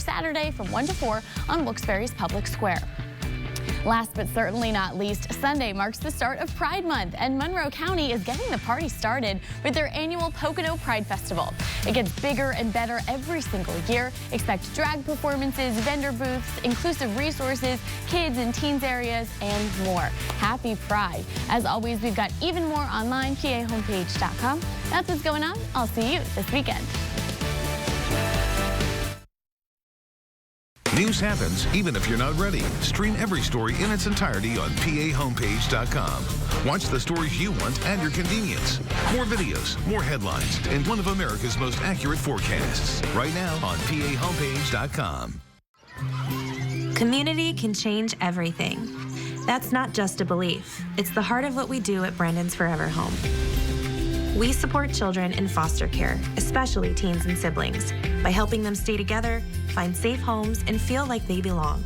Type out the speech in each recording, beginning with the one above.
Saturday from 1 to 4 on Wilkes-Barre's Public Square. Last but certainly not least, Sunday marks the start of Pride Month, and Monroe County is getting the party started with their annual Pocono Pride Festival. It gets bigger and better every single year. Expect drag performances, vendor booths, inclusive resources, kids and teens areas, and more. Happy Pride. As always, we've got even more online, pahomepage.com. That's what's going on. I'll see you this weekend. News happens even if you're not ready. Stream every story in its entirety on pahomepage.com. Watch the stories you want at your convenience. More videos, more headlines, and one of America's most accurate forecasts. Right now on pahomepage.com. Community can change everything. That's not just a belief. It's the heart of what we do at Brandon's Forever Home. We support children in foster care, especially teens and siblings, by helping them stay together, find safe homes, and feel like they belong.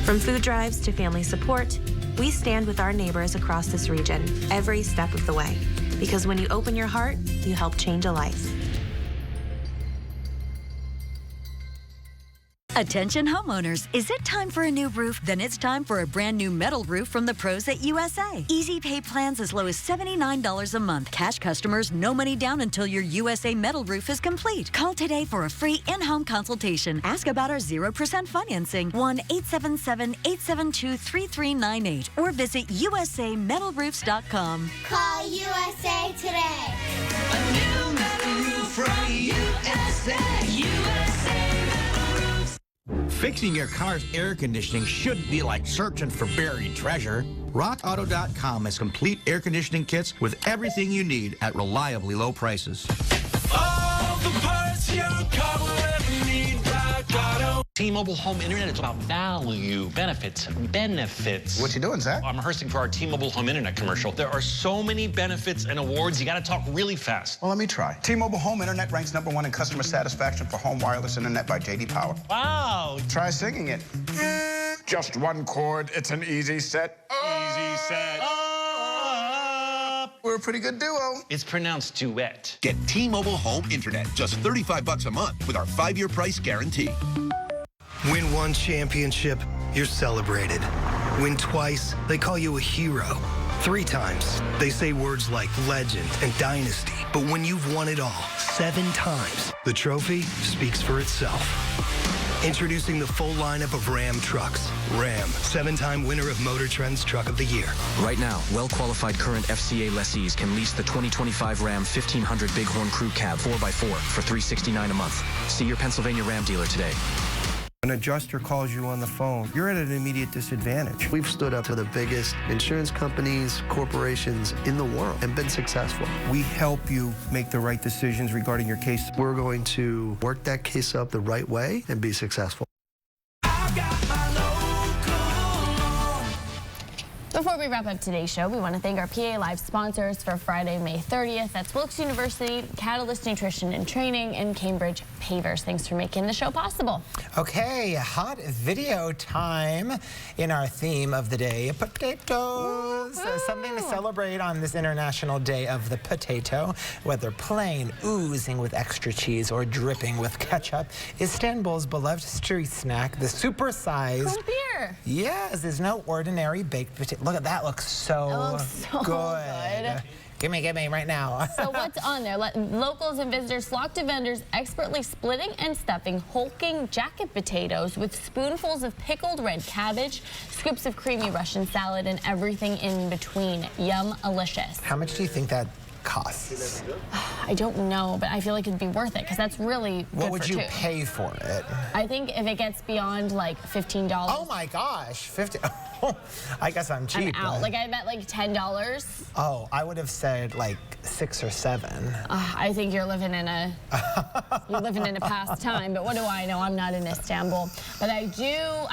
From food drives to family support, we stand with our neighbors across this region every step of the way. Because when you open your heart, you help change a life. Attention homeowners, is it time for a new roof? Then it's time for a brand new metal roof from the pros at USA. Easy pay plans as low as $79 a month. Cash customers, no money down until your USA metal roof is complete. Call today for a free in-home consultation. Ask about our 0% financing. 1-877-872-3398 or visit usametalroofs.com. Call USA today. A new metal roof from USA. Fixing your car's air conditioning shouldn't be like searching for buried treasure. RockAuto.com has complete air conditioning kits with everything you need at reliably low prices. All the parts your car will ever need, Rock Auto. T-Mobile Home Internet, it's about value, benefits. What you doing, Zach? I'm rehearsing for our T-Mobile Home Internet commercial. There are so many benefits and awards, you gotta talk really fast. Well, let me try. T-Mobile Home Internet ranks #1 in customer satisfaction for home wireless internet by J.D. Power. Wow. Try singing it. Just one chord, it's an easy set. Easy set. We're a pretty good duo. It's pronounced duet. Get T-Mobile Home Internet, just $35 a month with our 5-year price guarantee. Win one championship, you're celebrated. Win twice, they call you a hero. 3 times, they say words like legend and dynasty. But when you've won it all 7 times, the trophy speaks for itself. Introducing the full lineup of Ram trucks. Ram, 7-time winner of Motor Trend's Truck of the Year. Right now, well-qualified current FCA lessees can lease the 2025 Ram 1500 Bighorn Crew Cab 4x4 for $369 a month. See your Pennsylvania Ram dealer today. An adjuster calls you on the phone, you're at an immediate disadvantage. We've stood up to the biggest insurance companies, corporations in the world and been successful. We help you make the right decisions regarding your case. We're going to work that case up the right way and be successful. Before we wrap up today's show, we want to thank our PA Live sponsors for Friday, May 30th. That's Wilkes University, Catalyst Nutrition and Training, and Cambridge Pavers. Thanks for making the show possible. Okay, hot video time in our theme of the day, potatoes. Something to celebrate on this International Day of the Potato. Whether plain, oozing with extra cheese, or dripping with ketchup, Istanbul's beloved street snack, the super-sized... beer. Yes, there's no ordinary baked potato. Look at that, looks so, good. Give me right now. So what's on there? Locals and visitors flock to vendors expertly splitting and stuffing hulking jacket potatoes with spoonfuls of pickled red cabbage, scoops of creamy Russian salad, and everything in between. Yum-alicious. How much do you think that costs? I don't know, but I feel like it'd be worth it because that's really good. What would you 2. pay for it? I think if it gets beyond like $15. Oh my gosh, 50. I guess I'm cheap. I'm out. Like I bet like $10. Oh, I would have said like 6 or 7. I think you're living in a past time. But what do I know? I'm not in Istanbul. But I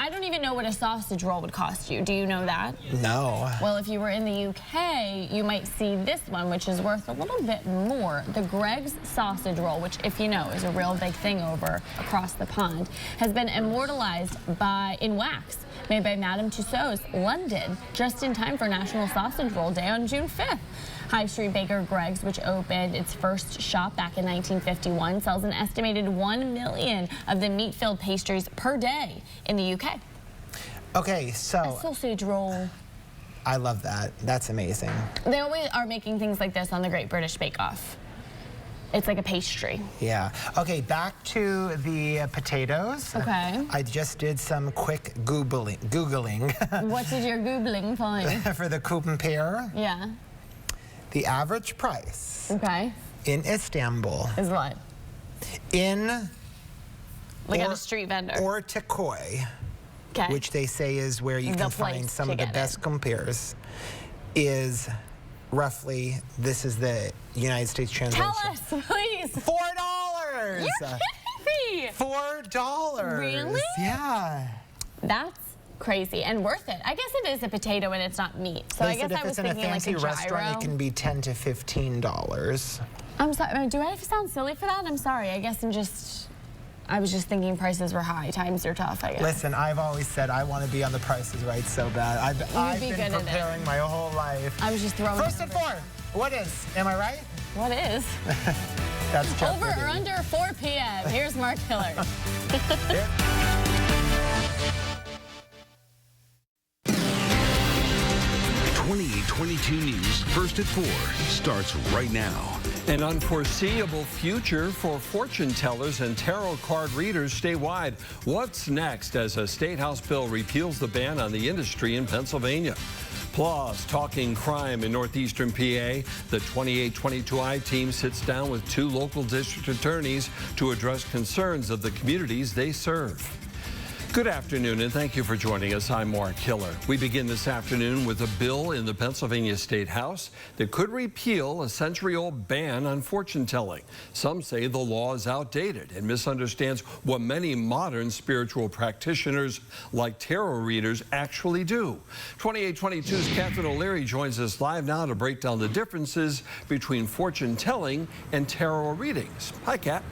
don't even know what a sausage roll would cost you. Do you know that? No. Well, if you were in the UK, you might see this one, which is worth a little bit more. The Greg's sausage roll, which, if you know, is a real big thing across the pond, has been immortalized in wax, made by Madame Tussauds, London, just in time for National Sausage Roll Day on June 5th. High Street baker Greg's, which opened its first shop back in 1951, sells an estimated 1 million of the meat-filled pastries per day in the UK. Okay, so... A sausage roll. I love that. That's amazing. They always are making things like this on the Great British Bake Off. It's like a pastry. Yeah. Okay, back to the potatoes. Okay. I just did some quick Googling. What did your Googling find? For the Kupen pear. Yeah. The average price. Okay. In Istanbul. Is what? In... Like at a street vendor. Ortaköy. Okay. Which they say is where you can find some of the best compares, is roughly, this is the United States translation. Tell us, please. $4! You're kidding me. $4. Really? Yeah. That's crazy and worth it. I guess it is a potato and it's not meat. So I guess I was thinking like a gyro. If it's in a fancy restaurant, it can be $10 to $15. I'm sorry, do I sound silly for that? I'm sorry, I guess I was just thinking prices were high. Times are tough, I guess. Listen, I've always said I want to be on The Price is Right so bad. I've been preparing my whole life. I was just throwing First and fourth. What is? Am I right? What is? That's Over or under 4 p.m. Here's Mark Hillard. 2822 News, First at 4, starts right now. An unforeseeable future for fortune tellers and tarot card readers statewide. What's next as a state house bill repeals the ban on the industry in Pennsylvania? Plus, talking crime in northeastern PA, the 2822I team sits down with 2 local district attorneys to address concerns of the communities they serve. Good afternoon, and thank you for joining us. I'm Mark Hiller. We begin this afternoon with a bill in the Pennsylvania State House that could repeal a century-old ban on fortune telling. Some say the law is outdated and misunderstands what many modern spiritual practitioners like tarot readers actually do. 2822's Catherine O'Leary joins us live now to break down the differences between fortune telling and tarot readings. Hi, Kat.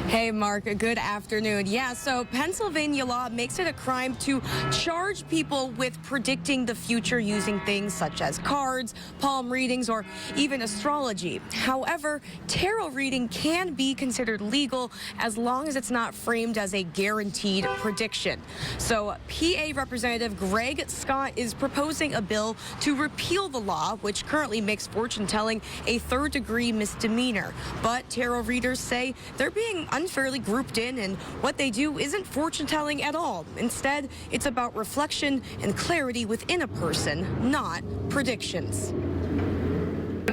Hey, Mark, good afternoon. Yeah, so Pennsylvania law makes it a crime to charge people with predicting the future using things such as cards, palm readings, or even astrology. However, tarot reading can be considered legal as long as it's not framed as a guaranteed prediction. So PA Representative Greg Scott is proposing a bill to repeal the law, which currently makes fortune telling a third-degree misdemeanor. But tarot readers say they're being unfairly grouped in, and what they do isn't fortune telling at all. Instead, it's about reflection and clarity within a person, not predictions.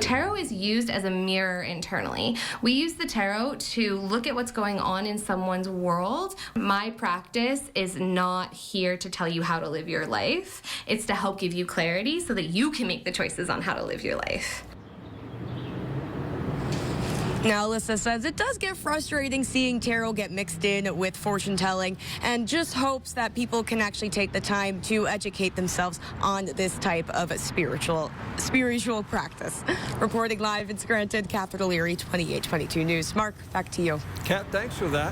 Tarot is used as a mirror internally. We use the tarot to look at what's going on in someone's world. My practice is not here to tell you how to live your life. It's to help give you clarity so that you can make the choices on how to live your life. Now, Alyssa says it does get frustrating seeing tarot get mixed in with fortune telling, and just hopes that people can actually take the time to educate themselves on this type of spiritual practice. Reporting live in Scranton, Catherine O'Leary, 2822 News. Mark, back to you. Kat, thanks for that.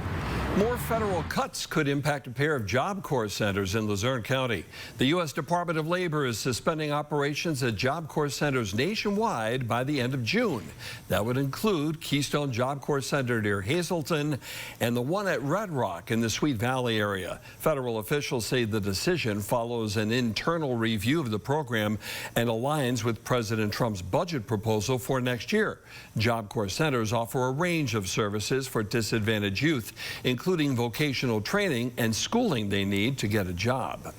More federal cuts could impact a pair of Job Corps centers in Luzerne County. The U.S. Department of Labor is suspending operations at Job Corps centers nationwide by the end of June. That would include Keystone Job Corps Center near Hazleton and the one at Red Rock in the Sweet Valley area. Federal officials say the decision follows an internal review of the program and aligns with President Trump's budget proposal for next year. Job Corps centers offer a range of services for disadvantaged youth, including vocational training and schooling they need to get a job.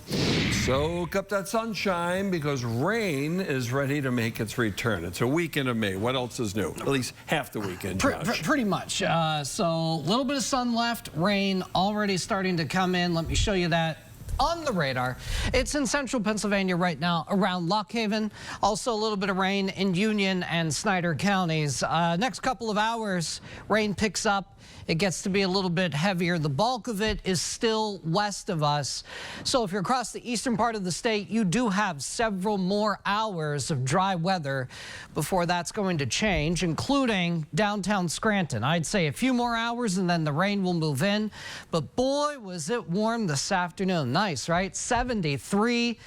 Soak up that sunshine because rain is ready to make its return. It's a weekend of May. What else is new? At least half the weekend, Josh. Pretty much. So a little bit of sun left, rain already starting to come in. Let me show you that on the radar. It's in central Pennsylvania right now around Lock Haven. Also a little bit of rain in Union and Snyder counties. Next couple of hours, rain picks up it gets to be a little bit heavier. The bulk of it is still west of us. So if you're across the eastern part of the state, you do have several more hours of dry weather before that's going to change, including downtown Scranton. I'd say a few more hours and then the rain will move in. But boy, was it warm this afternoon. Nice, right? 73,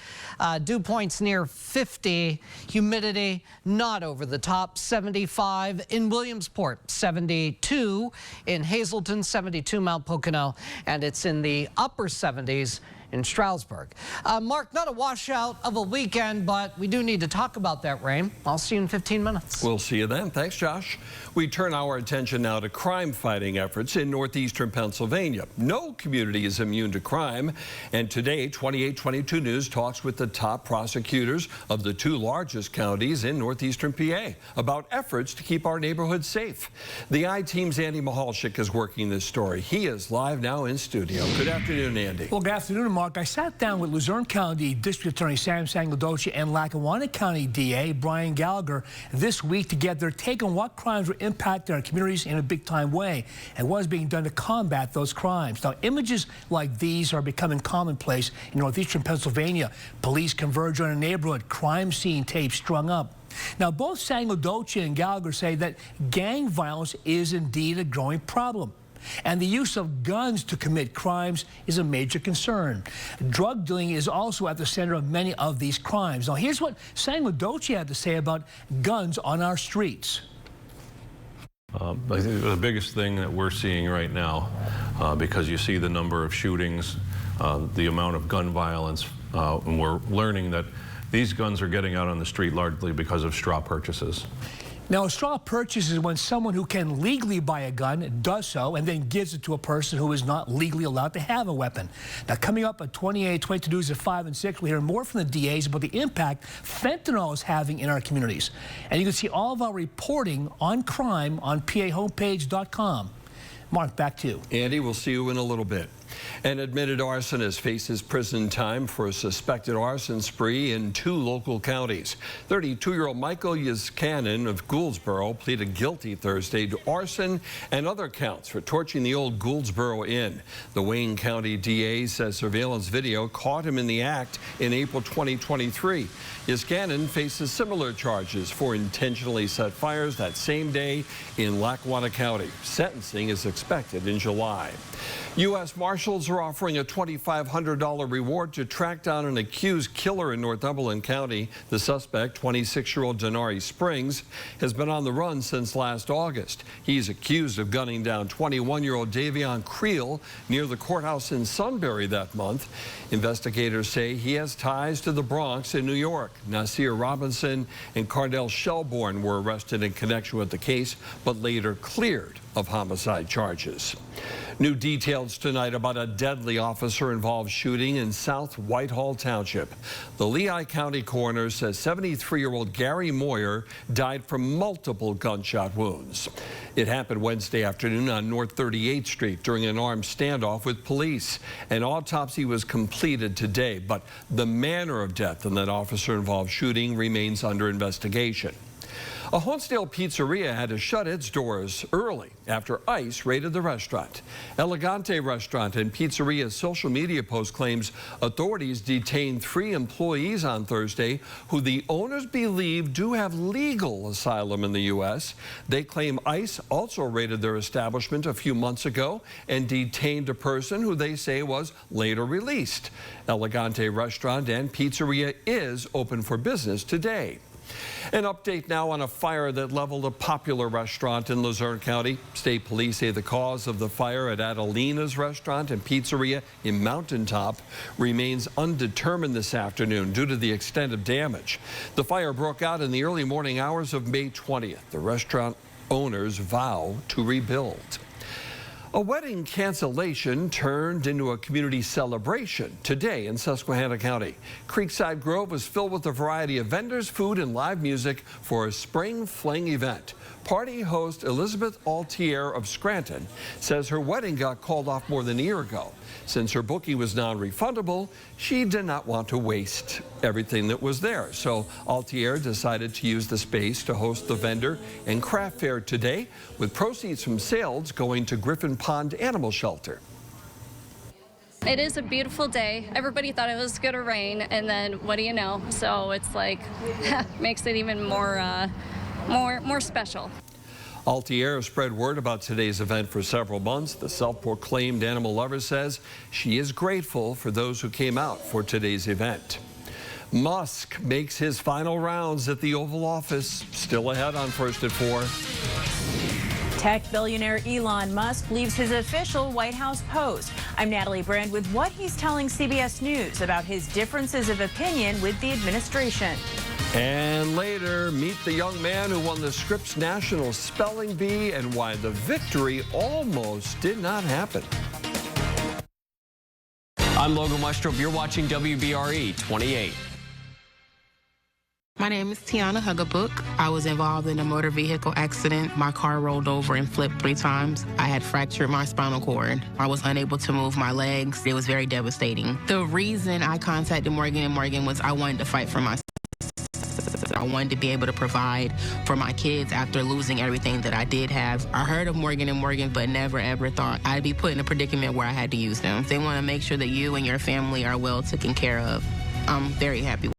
dew points near 50, humidity not over the top, 75 in Williamsport, 72 in Hazleton, 72 Mount Pocono, and it's in the upper 70s in Stroudsburg. Mark, not a washout of a weekend, but we do need to talk about that rain. I'll see you in 15 minutes. We'll see you then. Thanks, Josh. We turn our attention now to crime-fighting efforts in northeastern Pennsylvania. No community is immune to crime, and today 2822 News talks with the top prosecutors of the two largest counties in northeastern PA about efforts to keep our neighborhoods safe. The I-Team's Andy Mahalchik is working this story. He is live now in studio. Good afternoon, Andy. Well, good afternoon, Mark. I sat down with Luzerne County District Attorney Sam Sangladocci and Lackawanna County DA Brian Gallagher this week to get their take on what crimes were impacting our communities in a big-time way and what is being done to combat those crimes. Now, images like these are becoming commonplace in northeastern Pennsylvania. Police converge on a neighborhood, crime scene tape strung up. Now, both Sangladocci and Gallagher say that gang violence is indeed a growing problem, and the use of guns to commit crimes is a major concern. Drug dealing is also at the center of many of these crimes. Now, here's what Sangladocci had to say about guns on our streets. I think the biggest thing that we're seeing right now, because you see the number of shootings, the amount of gun violence, and we're learning that these guns are getting out on the street largely because of straw purchases. Now, a straw purchase is when someone who can legally buy a gun does so and then gives it to a person who is not legally allowed to have a weapon. Now, coming up at 2822 News at 5 and 6, we hear more from the DAs about the impact fentanyl is having in our communities. And you can see all of our reporting on crime on pahomepage.com. Mark, back to you. Andy, we'll see you in a little bit. An admitted arsonist faces prison time for a suspected arson spree in two local counties. 32-year-old Michael Yiskanen of Gouldsboro pleaded guilty Thursday to arson and other counts for torching the old Gouldsboro Inn. The Wayne County DA says surveillance video caught him in the act in April 2023. Yiskanen faces similar charges for intentionally set fires that same day in Lackawanna County. Sentencing is expected in July. U.S. Marshals are offering a $2,500 reward to track down an accused killer in Northumberland County. The suspect, 26-year-old Denari Springs, has been on the run since last August. He's accused of gunning down 21-year-old Davion Creel near the courthouse in Sunbury that month. Investigators say he has ties to the Bronx in New York. Nasir Robinson and Cardell Shelbourne were arrested in connection with the case, but later cleared of homicide charges. New details tonight about a deadly officer-involved shooting in South Whitehall Township. The Lehigh County coroner says 73-year-old Gary Moyer died from multiple gunshot wounds. It happened Wednesday afternoon on North 38th Street during an armed standoff with police. An autopsy was completed today, but the manner of death in that officer-involved shooting remains under investigation. A Honesdale pizzeria had to shut its doors early after ICE raided the restaurant. Elegante Restaurant and Pizzeria's social media post claims authorities detained 3 employees on Thursday who the owners believe do have legal asylum in the U.S. They claim ICE also raided their establishment a few months ago and detained a person who they say was later released. Elegante Restaurant and Pizzeria is open for business today. An update now on a fire that leveled a popular restaurant in Luzerne County. State police say the cause of the fire at Adelina's Restaurant and Pizzeria in Mountaintop remains undetermined this afternoon due to the extent of damage. The fire broke out in the early morning hours of May 20th. The restaurant owners vow to rebuild. A wedding cancellation turned into a community celebration today in Susquehanna County. Creekside Grove was filled with a variety of vendors, food, and live music for a spring fling event. Party host Elizabeth Altier of Scranton says her wedding got called off more than a year ago. Since her booking was non-refundable, she did not want to waste everything that was there. So Altier decided to use the space to host the vendor and craft fair today, with proceeds from sales going to Griffin Pond Animal Shelter. It is a beautiful day. Everybody thought it was going to rain, and then what do you know? So it's like, makes it even more special. Altier spread word about today's event for several months. The self-proclaimed animal lover says she is grateful for those who came out for today's event. Musk makes his final rounds at the Oval Office. Still ahead on First at 4. Tech billionaire Elon Musk leaves his official White House post. I'm Natalie Brand with what he's telling CBS News about his differences of opinion with the administration. And later, meet the young man who won the Scripps National Spelling Bee and why the victory almost did not happen. I'm Logan Westrup. You're watching WBRE 28. My name is Tiana Hugabook. I was involved in a motor vehicle accident. My car rolled over and flipped 3 times. I had fractured my spinal cord. I was unable to move my legs. It was very devastating. The reason I contacted Morgan & Morgan was I wanted to fight for my sister. I wanted to be able to provide for my kids after losing everything that I did have. I heard of Morgan & Morgan, but never ever thought I'd be put in a predicament where I had to use them. They want to make sure that you and your family are well taken care of. I'm very happy.